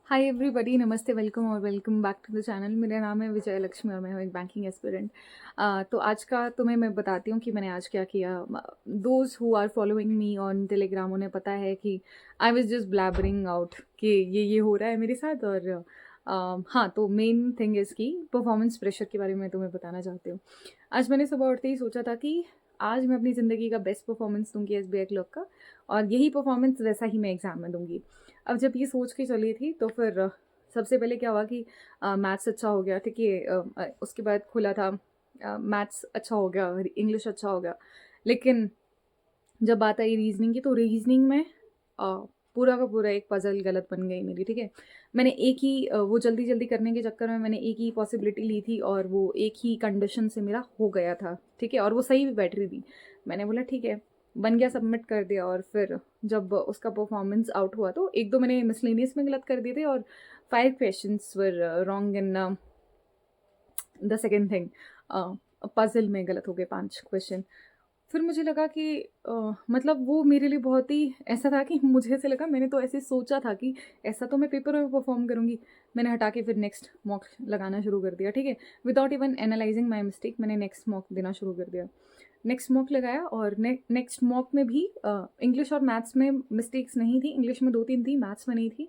हाय everybody, नमस्ते, welcome और welcome back to the channel. मेरा नाम है विजय लक्ष्मी और मैं हूँ एक बैंकिंग एस्पिरेंट। तो आज का तुम्हें मैं बताती हूँ कि मैंने आज क्या किया। Those who are following me on Telegram उन्हें पता है कि I was just blabbering out कि ये हो रहा है मेरे साथ। और हाँ, तो मेन थिंग इज़ की परफॉर्मेंस प्रेशर के बारे में तुम्हें बताना चाहती हूँ। आज मैंने सुबह उठते ही सोचा था कि आज मैं अपनी ज़िंदगी का बेस्ट परफॉर्मेंस दूंगी एसबीआई क्लर्क का, और यही परफॉर्मेंस वैसा ही मैं एग्ज़ाम में दूंगी। अब जब ये सोच के चली थी तो फिर सबसे पहले क्या हुआ कि मैथ्स अच्छा हो गया, ठीक है। उसके बाद खुला था, मैथ्स अच्छा हो गया, इंग्लिश अच्छा हो गया। लेकिन जब बात आई रीजनिंग की, तो रीजनिंग में पूरा का पूरा एक पजल गलत बन गई मेरी, ठीक है। मैंने एक ही वो जल्दी जल्दी करने के चक्कर में मैंने एक ही पॉसिबिलिटी ली थी और वो एक ही कंडीशन से मेरा हो गया था, ठीक है। और वो सही भी बैठ रही थी। मैंने बोला ठीक है, बन गया, सबमिट कर दिया। और फिर जब उसका परफॉर्मेंस आउट हुआ तो एक दो मैंने मिसलेनियस में गलत कर दिए थे, और 5 questions were wrong in the second thing. Puzzle में गलत हो गए 5 क्वेश्चन। फिर मुझे लगा कि मतलब वो मेरे लिए बहुत ही ऐसा था कि मुझे ऐसे लगा, मैंने तो ऐसे सोचा था कि ऐसा तो मैं पेपर में परफॉर्म करूँगी। मैंने हटा के फिर नेक्स्ट मॉक लगाना शुरू कर दिया, ठीक है। Without even analysing my mistake मैंने नेक्स्ट मॉक देना शुरू कर दिया। नेक्स्ट मॉक लगाया और नेक्स्ट मॉक में भी इंग्लिश और मैथ्स में मिस्टेक्स नहीं थी। इंग्लिश में 2-3 थी, मैथ्स में नहीं थी।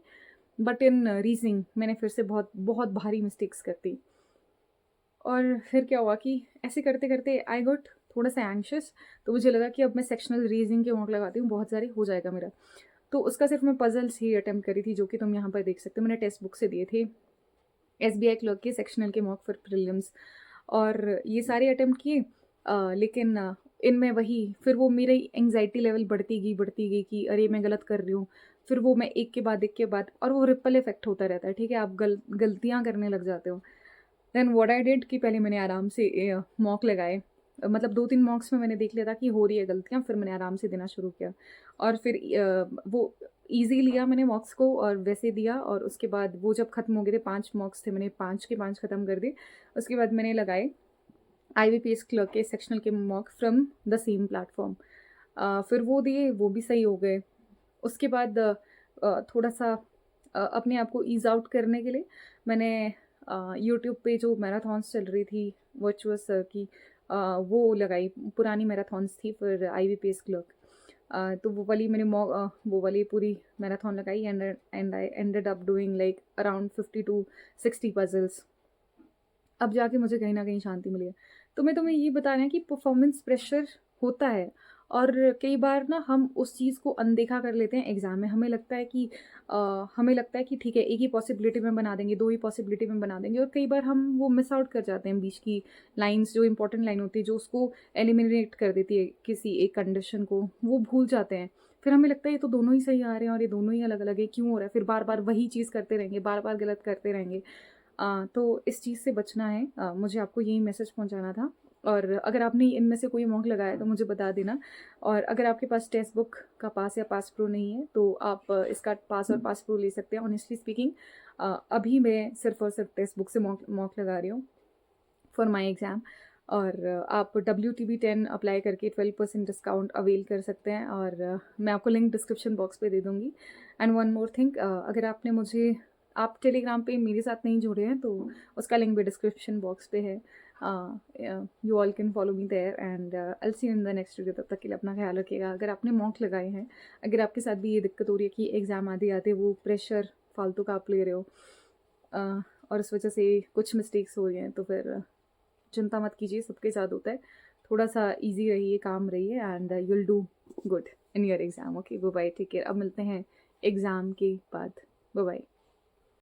बट इन रीजनिंग मैंने फिर से बहुत बहुत भारी मिस्टेक्स कर दी। और फिर क्या हुआ कि ऐसे करते करते आई गॉट थोड़ा सा एंशियस। तो मुझे लगा कि अब मैं सेक्शनल रीजनिंग के मॉक लगाती हूँ, बहुत सारे हो जाएगा मेरा। तो उसका सिर्फ मैं पजल्स ही अटेम्प्ट करी थी, जो कि तुम यहाँ पर देख सकते हो। मैंने टेक्स्ट बुक से दिए थे एसबीआई क्लर्क के सेक्शनल के मॉक फॉर प्रीलिम्स, और ये सारे अटेम्प्ट किए। लेकिन इनमें वही फिर वो मेरी एंग्जाइटी लेवल बढ़ती गई कि अरे मैं गलत कर रही हूँ। फिर वो मैं एक के बाद, और वो रिपल इफेक्ट होता रहता है, ठीक है। आप गलतियाँ करने लग जाते हो। देन व्हाट आई डिड कि पहले मैंने आराम से मॉक लगाए। मतलब 2-3 मॉक्स में मैंने देख लिया था कि हो रही है गलतियाँ, फिर मैंने आराम से देना शुरू किया। और फिर वो ईज़ी लिया मैंने मॉक्स को और वैसे दिया। और उसके बाद वो जब खत्म हो गए थे, 5 मॉक्स थे, मैंने 5 के 5 खत्म कर दिए। उसके बाद मैंने लगाए आईबीपीएस क्लर्क के सेक्शनल के mock from the same platform. फिर वो दिए, वो भी सही हो गए। उसके बाद थोड़ा सा अपने आप को ईज़ आउट करने के लिए मैंने यूट्यूब पे जो मैराथॉन्स चल रही थी वर्चुअस की, वो लगाई। पुरानी मैराथॉन्स थी फिर आईबीपीएस क्लर्क। तो वो वाली मैंने वो वाली पूरी मैराथन लगाई। And I ended up doing like around 50 to 60 puzzles. अब जाके मुझे कहीं न कहीं शांति मिली है। तो मैं तुम्हें ये बता रही हूँ कि परफ़ॉर्मेंस प्रेशर होता है, और कई बार ना हम उस चीज़ को अनदेखा कर लेते हैं एग्ज़ाम में। हमें लगता है कि ठीक है, एक ही पॉसिबिलिटी में बना देंगे, 2 ही पॉसिबिलिटी में बना देंगे, और कई बार हम वो मिस आउट कर जाते हैं बीच की लाइन्स, जो इम्पोर्टेंट लाइन होती है, जो उसको एलिमिनेट कर देती है किसी एक कंडीशन को, वो भूल जाते हैं। फिर हमें लगता है ये तो दोनों ही सही आ रहे हैं और ये दोनों ही अलग-अलग है, क्यों हो रहा है? फिर बार-बार वही चीज़ करते रहेंगे, बार-बार गलत करते रहेंगे। तो इस चीज़ से बचना है। मुझे आपको यही मैसेज पहुंचाना था। और अगर आपने इनमें से कोई मॉक लगाया तो मुझे बता देना। और अगर आपके पास टेक्स्ट बुक का पास या पास प्रो नहीं है तो आप इसका पास और पास प्रो ले सकते हैं। ऑनेस्टली स्पीकिंग, अभी मैं सिर्फ और सिर्फ टेक्स्ट बुक से मॉक मॉक लगा रही हूँ फॉर माई एग्ज़ाम। और आप WTB10 अप्लाई करके 12% डिस्काउंट अवेल कर सकते हैं, और मैं आपको लिंक डिस्क्रिप्शन बॉक्स पे दे दूँगी। एंड वन मोर थिंग, अगर आपने मुझे आप टेलीग्राम पे मेरे साथ नहीं जुड़े हैं तो उसका लिंक भी डिस्क्रिप्शन बॉक्स पे है। You all can follow me there and I see in the next video. तब तक के लिए अपना ख्याल रखिएगा। अगर आपने मॉक लगाए हैं, अगर आपके साथ भी ये दिक्कत हो रही है कि एग्ज़ाम आते आते वो प्रेशर फालतू का आप ले रहे हो, और इस वजह से कुछ मिस्टेक्स हो रही हैं, तो फिर चिंता मत कीजिए, सबके साथ होता है। थोड़ा सा इजी रहिए, काम रहिए, and you will do good in your exam. Okay, bye bye, take care. अब मिलते हैं एग्ज़ाम के बाद। Bye bye.